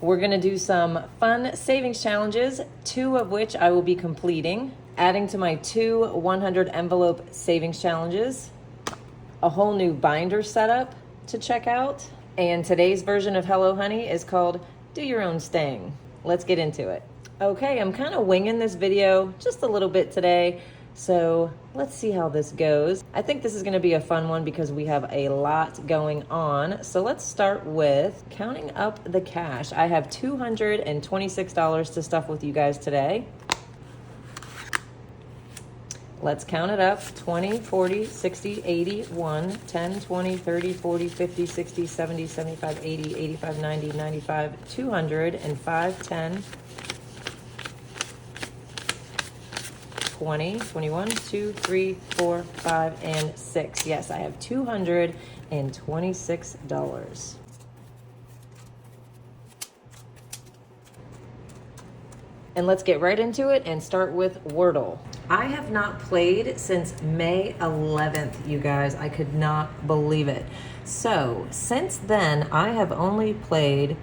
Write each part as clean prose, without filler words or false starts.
We're gonna do some fun savings challenges, 2 of which I will be completing, adding to my 2 100 envelope savings challenges, a whole new binder setup to check out, and today's version of Hello Honey is called Do Your Own Sting. Let's get into it. Okay, I'm kind of winging this video just a little bit today, so let's see how this goes. I think this is gonna be a fun one because we have a lot going on. So let's start with counting up the cash. I have $226 to stuff with you guys today. Let's count it up. 20, 40, 60, 80, 1, 10, 20, 30, 40, 50, 60, 70, 75, 80, 85, 90, 95, 200, and 5, 10, 20, 21, 2, 3, 4, 5, and 6. Yes, I have $226. And let's get right into it and start with Wordle. I have not played since May 11th, you guys. I could not believe it. So since then, I have only played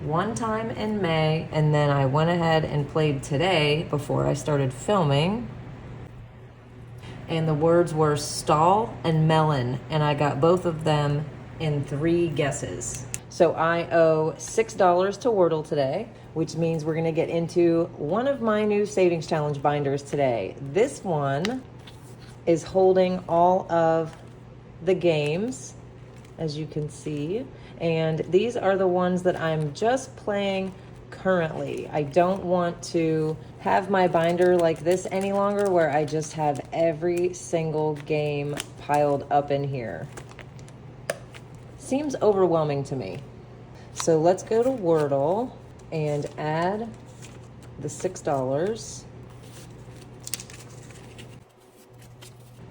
one time in May, and then I went ahead and played today before I started filming. And the words were stall and melon, and I got both of them in 3 guesses. So I owe $6 to Wordle today, which means we're gonna get into one of my new savings challenge binders today. This one is holding all of the games, as you can see. And these are the ones that I'm just playing currently. I don't want to have my binder like this any longer where I just have every single game piled up in here. Seems overwhelming to me. So let's go to Wordle and add the $6.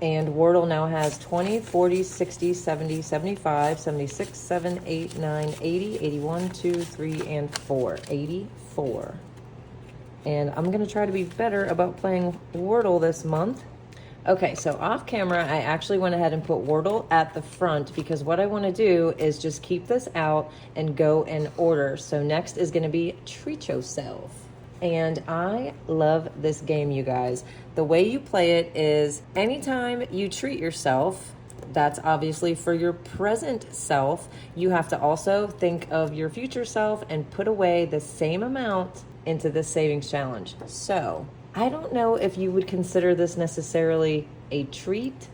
And Wordle now has 20, 40, 60, 70, 75, 76, 7, 8, 9, 80, 81, 2, 3, and 4. 84. And I'm gonna try to be better about playing Wordle this month. Okay, so off camera, I actually went ahead and put Wordle at the front because what I wanna do is just keep this out and go in order. So next is gonna be Treat Yourself. And I love this game, you guys. The way you play it is anytime you treat yourself, that's obviously for your present self, you have to also think of your future self and put away the same amount into this savings challenge. So I don't know if you would consider this necessarily a treat,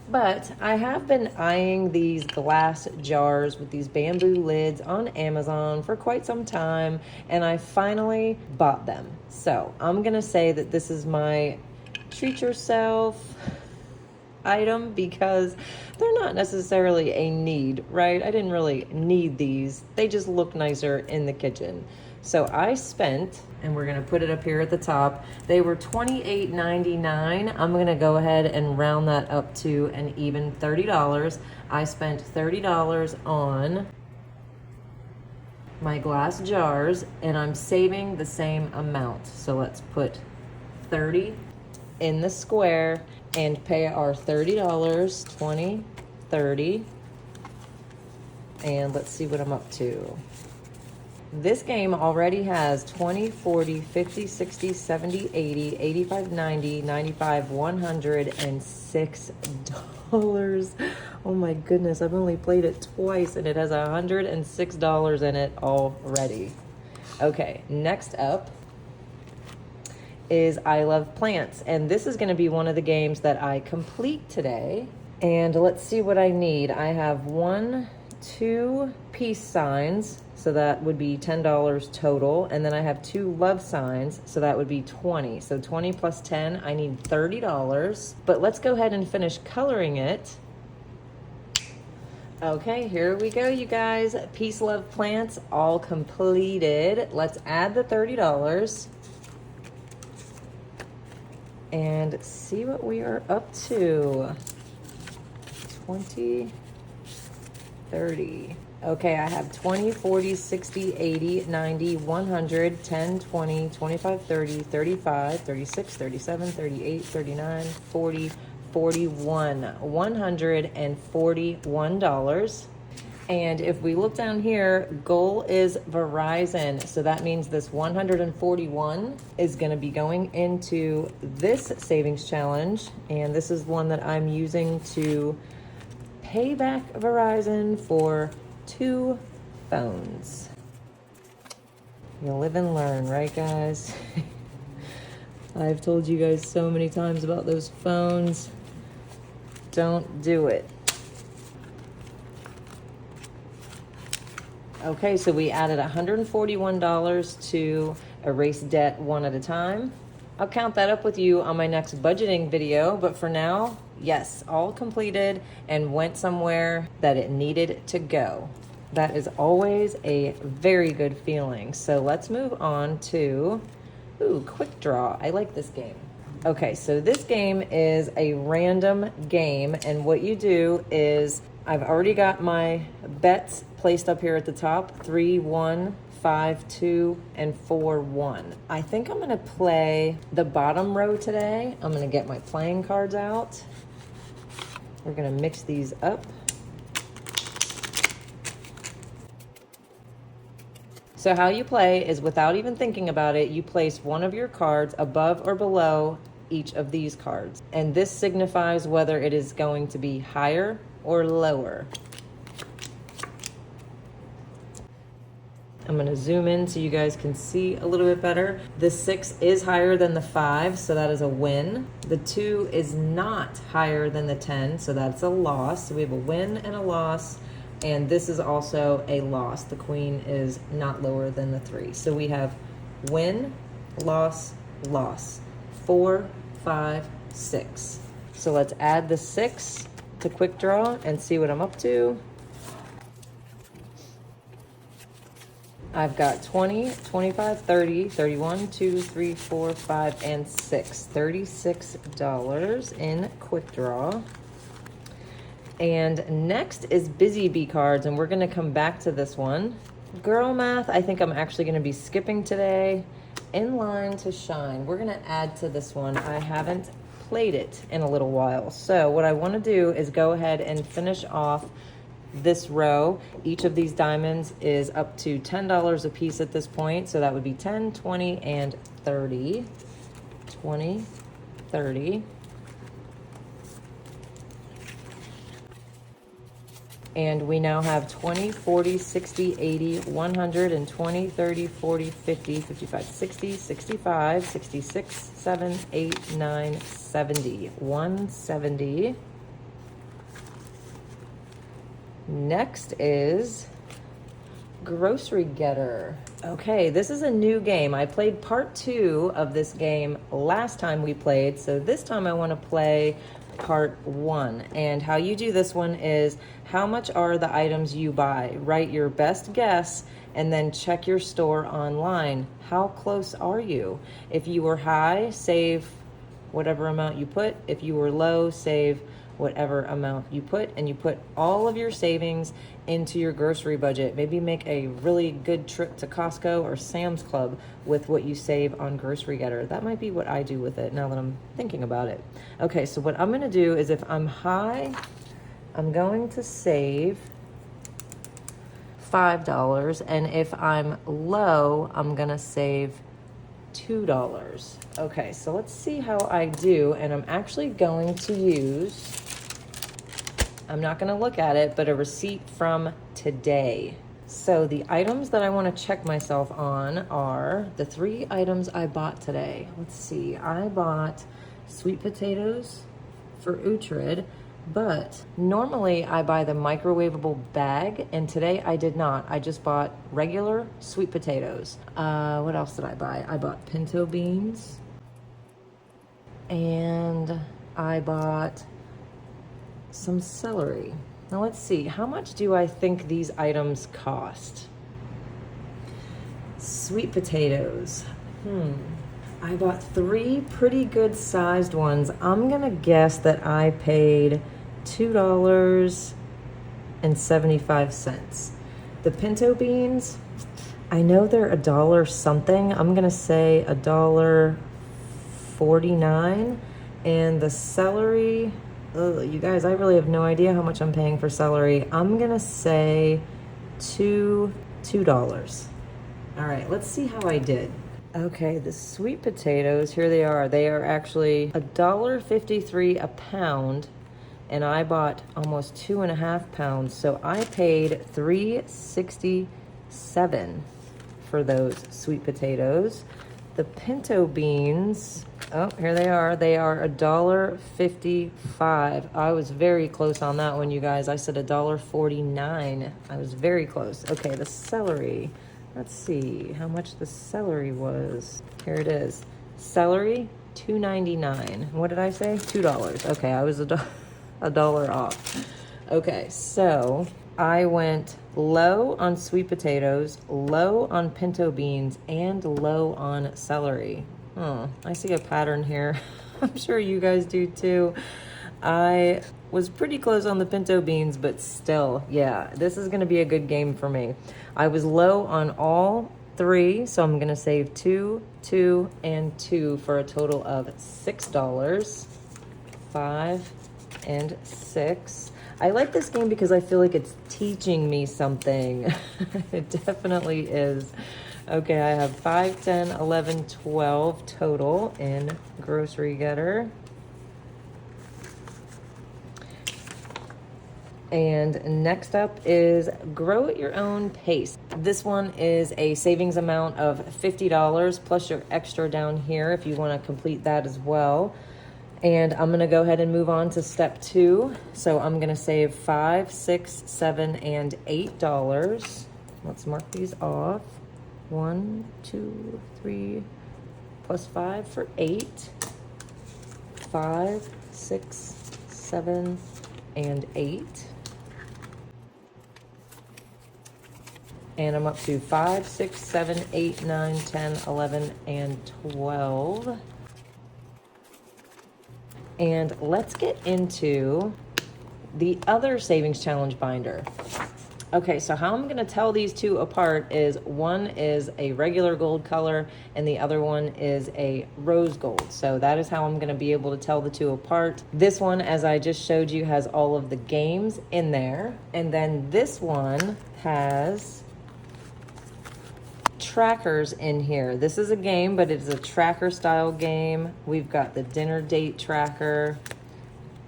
but I have been eyeing these glass jars with these bamboo lids on Amazon for quite some time, and I finally bought them. So I'm gonna say that this is my treat yourself item because they're not necessarily a need, right? I didn't really need these. They just look nicer in the kitchen. So I spent, and we're gonna put it up here at the top, they were $28.99. I'm gonna go ahead and round that up to an even $30. I spent $30 on my glass jars, and I'm saving the same amount. So let's put 30 in the square and pay our $30, 20, 30, and let's see what I'm up to. This game already has 20, 40, 50, 60, 70, 80, 85, 90, 95, $106. Oh my goodness, I've only played it twice and it has $106 in it already. Okay, next up is I Love Plants. And this is gonna be one of the games that I complete today. And let's see what I need. I have 1, 2 peace signs. So that would be $10 total. And then I have 2 love signs. So that would be 20. So 20 plus 10, I need $30. But let's go ahead and finish coloring it. Okay, here we go, you guys. Peace, love, plants, all completed. Let's add the $30 and see what we are up to. 20, 30. Okay, I have 20, 40, 60, 80, 90, 100, 10, 20, 25, 30, 35, 36, 37, 38, 39, 40, 41. $141. And if we look down here, goal is Verizon. So that means this 141 is going to be going into this savings challenge. And this is one that I'm using to pay back Verizon for 2 phones. You live and learn, right, guys? I've told you guys so many times about those phones. Don't do it. Okay, so we added $141 to erase debt one at a time. I'll count that up with you on my next budgeting video, but for now, yes, all completed and went somewhere that it needed to go. That is always a very good feeling. So let's move on to, quick draw. I like this game. Okay, so this game is a random game, and what you do is, I've already got my bets placed up here at the top, 3, 1, 5, 2, and 4, 1. I think I'm gonna play the bottom row today. I'm gonna get my playing cards out. We're gonna mix these up. So how you play is, without even thinking about it, you place one of your cards above or below each of these cards. And this signifies whether it is going to be higher or lower. I'm going to zoom in so you guys can see a little bit better. The 6 is higher than the 5, so that is a win. The 2 is not higher than the 10, so that's a loss. So we have a win and a loss, and this is also a loss. The queen is not lower than the 3. So we have win, loss, loss. 4, 5, 6. So let's add the 6 to quick draw and see what I'm up to. I've got 20, 25, 30, 31, 2, 3, 4, 5, and 6. $36 in quick draw. And next is Busy Bee cards, and we're gonna come back to this one. Girl math, I think I'm actually gonna be skipping today. In line to shine. We're gonna add to this one. I haven't played it in a little while. So what I wanna do is go ahead and finish off this row. Each of these diamonds is up to $10 a piece at this point. So that would be 10, 20, and 30. 20, 30. And we now have 20, 40, 60, 80, 100, and 20, 30, 40, 50, 55, 60, 65, 66, 7, 8, 9, 70. 170. Next is Grocery Getter. Okay, this is a new game. I played part 2 of this game last time we played, so this time I want to play part 1. And how you do this one is, how much are the items you buy? Write your best guess and then check your store online. How close are you? If you were high, save whatever amount you put. If you were low, save whatever amount you put, and you put all of your savings into your grocery budget. Maybe make a really good trip to Costco or Sam's Club with what you save on Grocery Getter. That might be what I do with it now that I'm thinking about it. Okay, so what I'm gonna do is, if I'm high, I'm going to save $5, and if I'm low, I'm gonna save $2. Okay, so let's see how I do, and I'm actually going to use, I'm not gonna look at it, but a receipt from today. So the items that I wanna check myself on are the 3 items I bought today. Let's see, I bought sweet potatoes for Uhtred, but normally I buy the microwavable bag, and today I did not. I just bought regular sweet potatoes. What else did I buy? I bought pinto beans, and I bought some celery. Now let's see, how much do I think these items cost? Sweet potatoes. I bought 3 pretty good sized ones. I'm gonna guess that I paid $2.75. The pinto beans, I know they're $1 something. I'm gonna say $1.49. And the celery, Ugh, you guys, I really have no idea how much I'm paying for celery. I'm gonna say $2. All right, let's see how I did. Okay, the sweet potatoes, here they are. They are actually $1.53 a pound, and I bought almost 2.5 pounds, so I paid $3.67 for those sweet potatoes. The pinto beans, oh, here they are. They are $1.55. I was very close on that one, you guys. I said $1.49. I was very close. Okay, the celery. Let's see how much the celery was. Here it is. Celery, $2.99. What did I say? $2. Okay, I was a dollar off. Okay, so I went low on sweet potatoes, low on pinto beans, and low on celery. Oh, I see a pattern here. I'm sure you guys do too. I was pretty close on the pinto beans, but still, yeah, this is gonna be a good game for me. I was low on all three, so I'm gonna save 2, 2, and 2 for a total of $6. 5 and 6. I like this game because I feel like it's teaching me something. It definitely is. Okay, I have 5, 10, 11, 12 total in Grocery Getter. And next up is Grow at Your Own Pace. This one is a savings amount of $50 plus your extra down here if you want to complete that as well. And I'm going to go ahead and move on to step 2. So I'm going to save $5, 6, 7, and $8. Let's mark these off. 1, 2, 3, plus 5 for 8. 5, 6, 7, and 8. And I'm up to 5, 6, 7, 8, 9, 10, 11, and 12. And let's get into the other savings challenge binder. Okay, so how I'm going to tell these two apart is one is a regular gold color and the other one is a rose gold. So that is how I'm going to be able to tell the two apart. This one, as I just showed you, has all of the games in there. And then this one has trackers in here. This is a game, but it's a tracker style game. We've got the dinner date tracker.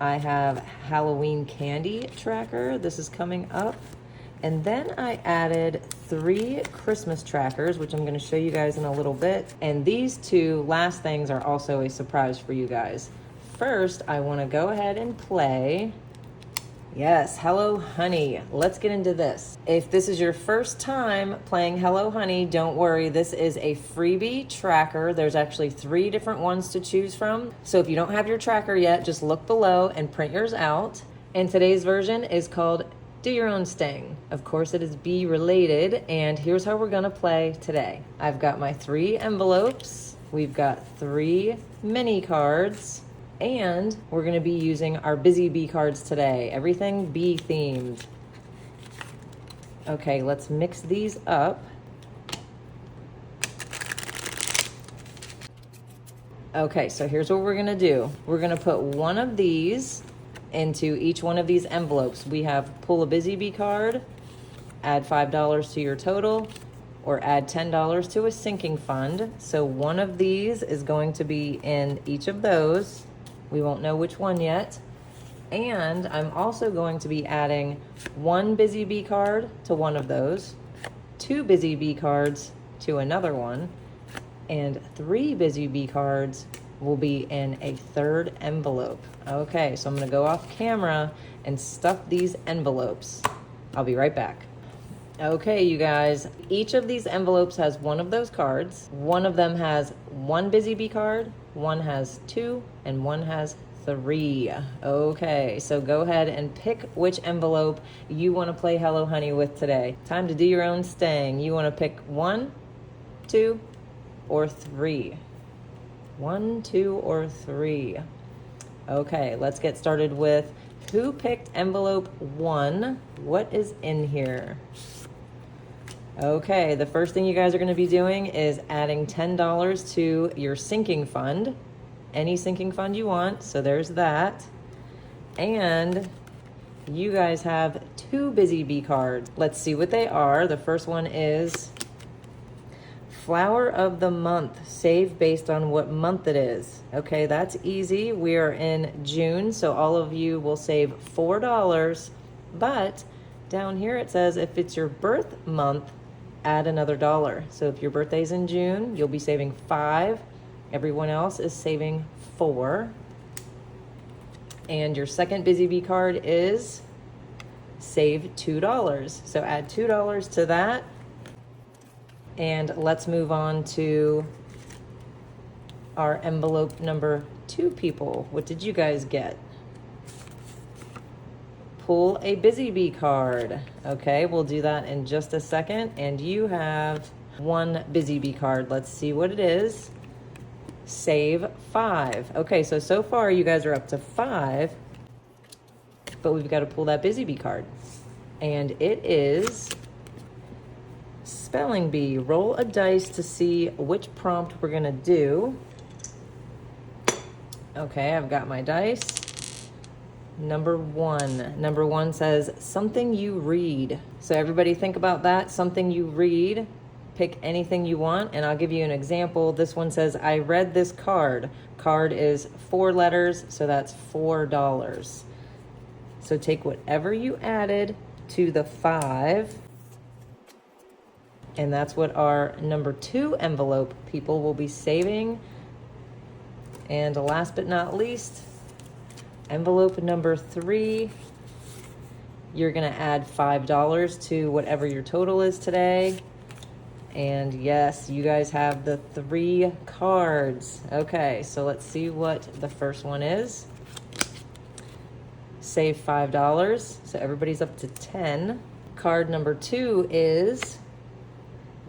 I have Halloween candy tracker. This is coming up. And then I added 3 Christmas trackers, which I'm going to show you guys in a little bit. And these two last things are also a surprise for you guys. First, I want to go ahead and play. Yes, Hello Honey. Let's get into this. If this is your first time playing Hello Honey, don't worry. This is a freebie tracker. There's actually 3 different ones to choose from. So if you don't have your tracker yet, just look below and print yours out. And today's version is called Do Your Own Sting. Of course, it is bee related. And here's how we're gonna play today. I've got my 3 envelopes. We've got 3 mini cards. And we're going to be using our busy bee cards today. Everything bee themed. Okay, let's mix these up. Okay, so here's what we're going to do. We're going to put one of these into each one of these envelopes. We have pull a busy bee card, add $5 to your total, or add $10 to a sinking fund. So one of these is going to be in each of those. We won't know which one yet. And I'm also going to be adding 1 busy bee card to one of those, 2 busy bee cards to another one, and 3 busy bee cards will be in a 3rd envelope. Okay, so I'm gonna go off camera and stuff these envelopes. I'll be right back. Okay, you guys, each of these envelopes has one of those cards. One of them has 1 busy bee card, one has 2, and one has 3. Okay, so go ahead and pick which envelope you want to play Hello Honey with today. Time to do your own sting. You want to pick 1, 2, or 3. 1, 2, or 3. Okay, let's get started with who picked envelope 1. What is in here? Okay, the first thing you guys are going to be doing is adding $10 to your sinking fund. Any sinking fund you want, so there's that. And you guys have 2 Busy Bee cards. Let's see what they are. The first one is Flower of the Month. Save based on what month it is. Okay, that's easy. We are in June, so all of you will save $4. But down here it says if it's your birth month, add another $1. So if your birthday's in June, you'll be saving $5. Everyone else is saving $4. And your second Busy Bee card is save $2. So add $2 to that. And let's move on to our envelope number 2 people. What did you guys get? Pull a Busy Bee card. Okay, we'll do that in just a second. And you have 1 Busy Bee card. Let's see what it is. Save $5. Okay, so far you guys are up to 5, but we've got to pull that Busy Bee card. And it is Spelling Bee. Roll a dice to see which prompt we're gonna do. Okay, I've got my dice. Number 1. Number 1 says something you read. So everybody think about that, something you read. Pick anything you want, and I'll give you an example. This one says, I read this card. Card is 4 letters, so that's $4. So take whatever you added to the 5, and that's what our number 2 envelope people will be saving. And last but not least, envelope number 3, you're gonna add $5 to whatever your total is today. And yes, you guys have the 3 cards. Okay, so let's see what the first one is. Save $5, so everybody's up to 10. Card number 2 is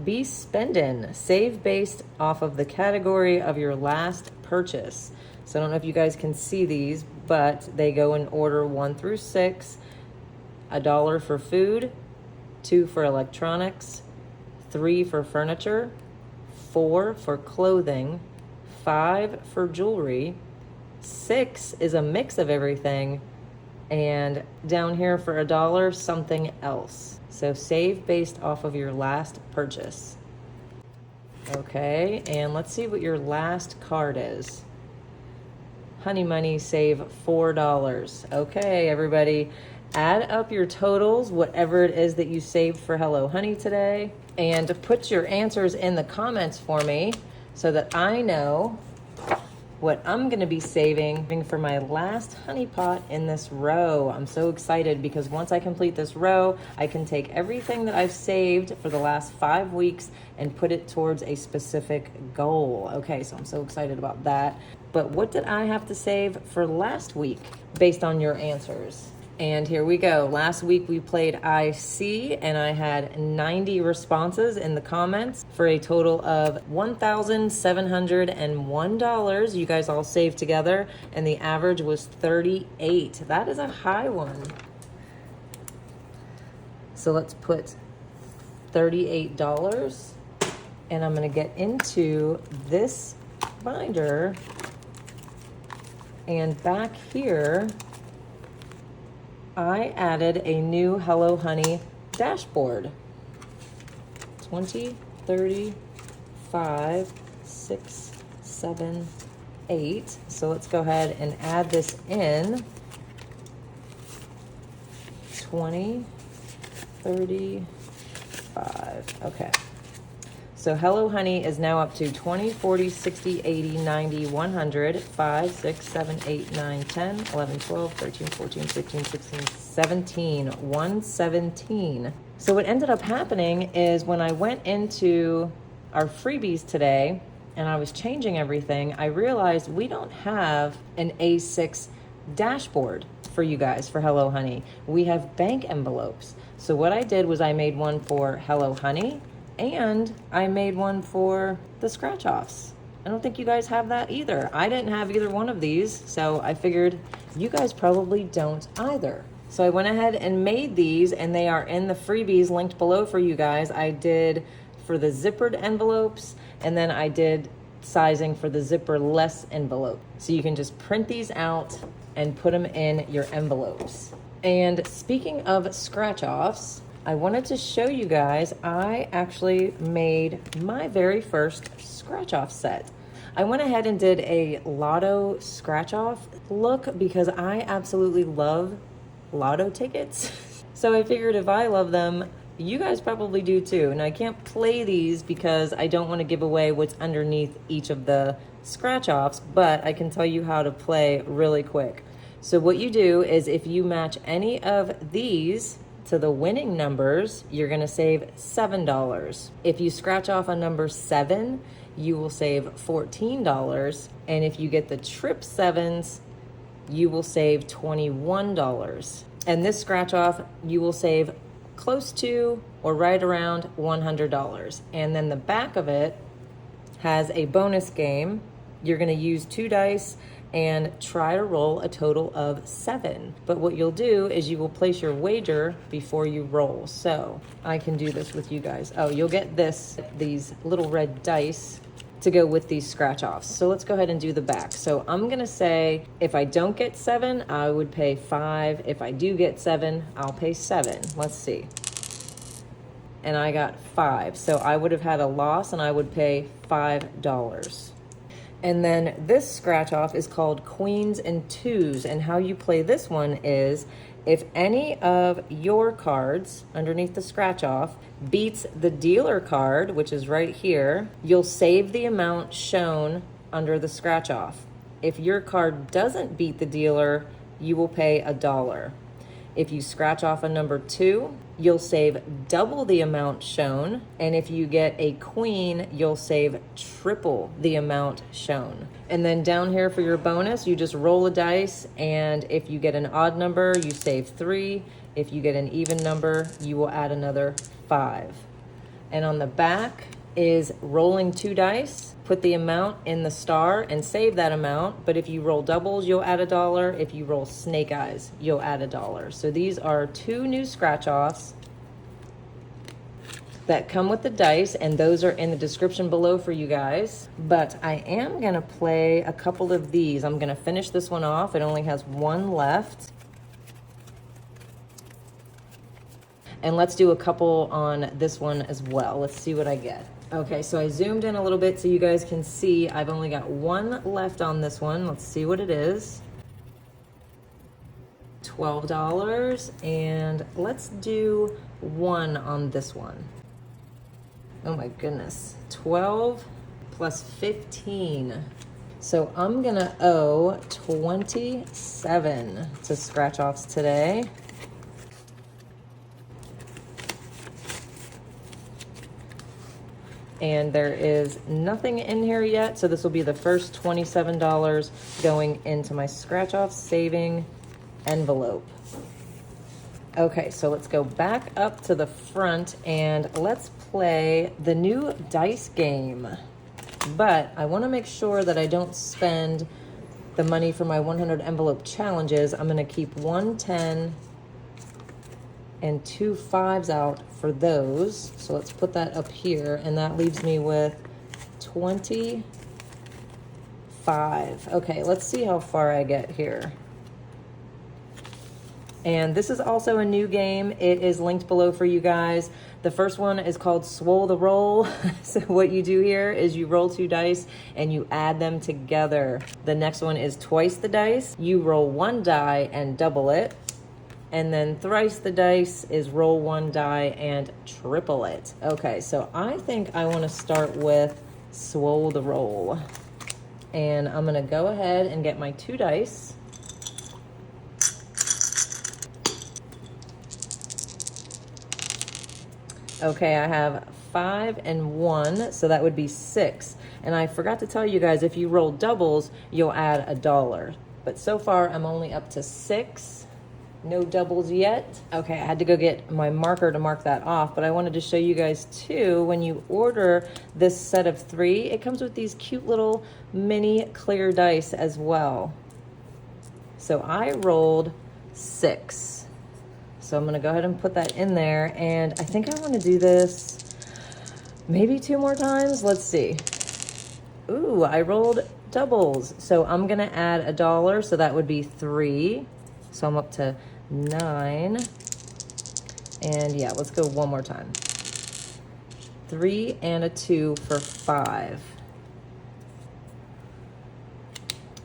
Be Spendin'. Save based off of the category of your last purchase. So I don't know if you guys can see these, but they go in order 1 through 6. $1 for food, 2 for electronics, 3 for furniture, 4 for clothing, 5 for jewelry, 6 is a mix of everything, and down here for $1, something else. So save based off of your last purchase. Okay, and let's see what your last card is. Honey Money, save $4. Okay, everybody, add up your totals, whatever it is that you saved for Hello Honey today, and put your answers in the comments for me so that I know what I'm gonna be saving for my last honey pot in this row. I'm so excited because once I complete this row, I can take everything that I've saved for the last 5 weeks and put it towards a specific goal. Okay, so I'm so excited about that. But what did I have to save for last week based on your answers? And here we go. Last week we played I See, and I had 90 responses in the comments for a total of $1,701. You guys all saved together, and the average was 38. That is a high one. So let's put $38, and I'm gonna get into this binder, and back here, I added a new Hello Honey dashboard. 20, 30, 5, 6, 7, 8. So let's go ahead and add this in. 20, 30, 5. Okay. So Hello Honey is now up to 20, 40, 60, 80, 90, 100, 5, 6, 7, 8, 9, 10, 11, 12, 13, 14, 15, 16, 17, 117. So what ended up happening is when I went into our freebies today and I was changing everything, I realized we don't have an A6 dashboard for you guys for Hello Honey. We have bank envelopes. So what I did was I made one for Hello Honey, and I made one for the scratch-offs. I don't think you guys have that either. I didn't have either one of these, so I figured you guys probably don't either. So I went ahead and made these, and they are in the freebies linked below for you guys. I did for the zippered envelopes, and then I did sizing for the zipper-less envelope. So you can just print these out and put them in your envelopes. And speaking of scratch-offs, I wanted to show you guys, I actually made my very first scratch-off set. I went ahead and did a lotto scratch-off look because I absolutely love lotto tickets. So I figured if I love them, you guys probably do too. And I can't play these because I don't want to give away what's underneath each of the scratch-offs, but I can tell you how to play really quick. So what you do is if you match any of these to the winning numbers, you're gonna save $7. If you scratch off a number 7, you will save $14. And if you get the trip 7s, you will save $21. And this scratch off, you will save close to or right around $100. And then the back of it has a bonus game. You're gonna use 2 dice and try to roll a total of 7. But what you'll do is you will place your wager before you roll. So I can do this with you guys. Oh, you'll get these little red dice to go with these scratch offs. So let's go ahead and do the back. So I'm gonna say if I don't get 7, I would pay 5. If I do get 7, I'll pay 7. Let's see. And I got 5. So I would have had a loss and I would pay $5. And then this scratch off is called Queens and Twos. And how you play this one is if any of your cards underneath the scratch off beats the dealer card, which is right here, you'll save the amount shown under the scratch off. If your card doesn't beat the dealer, you will pay $1. If you scratch off a number 2, you'll save double the amount shown. And if you get a queen, you'll save triple the amount shown. And then down here for your bonus, you just roll a dice. And if you get an odd number, you save 3. If you get an even number, you will add another 5. And on the back is rolling 2 dice. Put the amount in the star and save that amount. But if you roll doubles, you'll add $1. If you roll snake eyes, you'll add $1. So these are 2 new scratch offs that come with the dice, and those are in the description below for you guys. But I am gonna play a couple of these. I'm gonna finish this one off. It only has 1 left. And let's do a couple on this one as well. Let's see what I get. Okay, so I zoomed in a little bit so you guys can see I've only got 1 left on this one. Let's see what it is. $12, and let's do 1 on this one. Oh my goodness, 12 plus 15. So I'm gonna owe 27 to scratch offs today. And there is nothing in here yet, so this will be the first $27 going into my scratch off saving envelope. Okay, so let's go back up to the front and let's play the new dice game. But I want to make sure that I don't spend the money for my 100 envelope challenges. I'm going to keep 1 10 and 2 5s out for those. So let's put that up here, and that leaves me with 25. Okay, let's see how far I get here. And this is also a new game. It is linked below for you guys. The first one is called Swole the Roll. So what you do here is you roll 2 dice and you add them together. The next one is Twice the Dice. You roll 1 die and double it. And then Thrice the Dice is roll 1 die and triple it. Okay, so I think I want to start with Swole the Roll. And I'm going to go ahead and get my 2 dice. Okay, I have 5 and 1, so that would be 6. And I forgot to tell you guys, if you roll doubles, you'll add $1. But so far, I'm only up to 6. No doubles yet. Okay, I had to go get my marker to mark that off, but I wanted to show you guys too, when you order this set of 3, it comes with these cute little mini clear dice as well. So I rolled 6. So I'm gonna go ahead and put that in there, and I think I wanna do this maybe 2 more times. Let's see. Ooh, I rolled doubles. So I'm gonna add $1, so that would be 3. So I'm up to 9. And yeah, let's go one more time. 3 and a 2 for 5.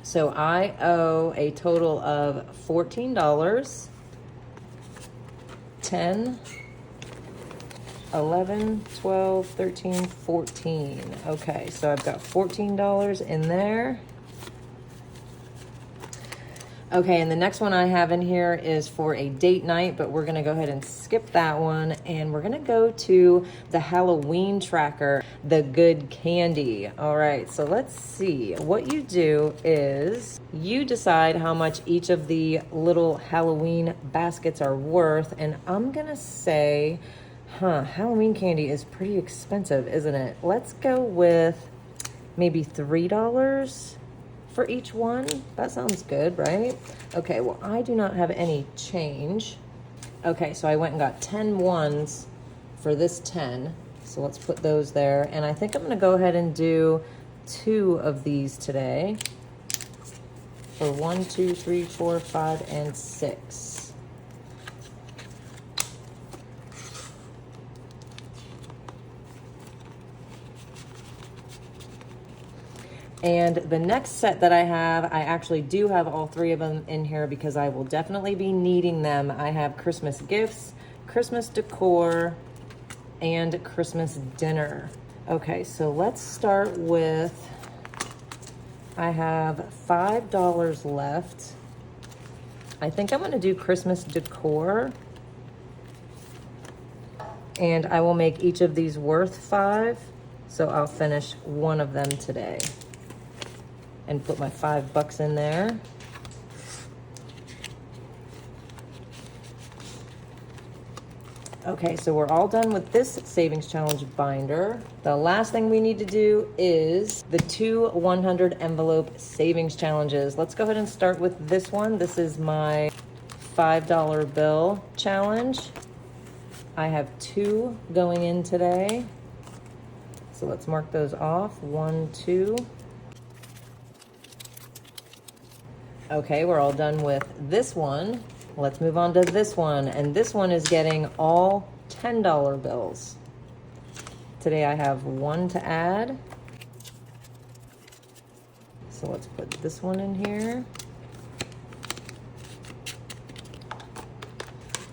So I owe a total of $14. 10, 11, 12, 13, 14. Okay, so I've got $14 in there. Okay, and the next one I have in here is for a date night, but we're gonna go ahead and skip that one, and we're gonna go to the Halloween tracker, the good candy. All right, so let's see. What you do is you decide how much each of the little Halloween baskets are worth, and I'm gonna say, Halloween candy is pretty expensive, isn't it? Let's go with maybe $3 for each one. That sounds good, right? Okay, well, I do not have any change. Okay, so I went and got 10 ones for this 10. So let's put those there. And I think I'm gonna go ahead and do 2 of these today for 1, 2, 3, 4, 5, and 6. And the next set that I have, I actually do have all 3 of them in here because I will definitely be needing them. I have Christmas gifts, Christmas decor, and Christmas dinner. Okay, so let's start with, I have $5 left. I think I'm gonna do Christmas decor. And I will make each of these worth 5. So I'll finish one of them today and put my $5 in there. Okay, so we're all done with this savings challenge binder. The last thing we need to do is the 2 100 envelope savings challenges. Let's go ahead and start with this one. This is my $5 bill challenge. I have 2 going in today. So let's mark those off. 1, 2. Okay, we're all done with this one. Let's move on to this one. And this one is getting all $10 bills. Today I have 1 to add. So let's put this one in here.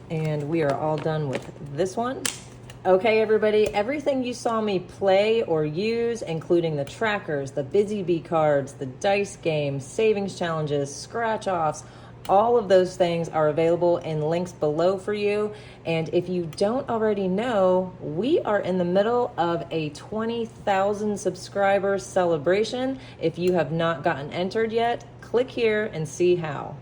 And we are all done with this one. Okay, everybody, everything you saw me play or use, including the trackers, the Busy Bee cards, the dice games, savings challenges, scratch-offs, all of those things are available in links below for you. And if you don't already know, we are in the middle of a 20,000 subscribers celebration. If you have not gotten entered yet, click here and see how.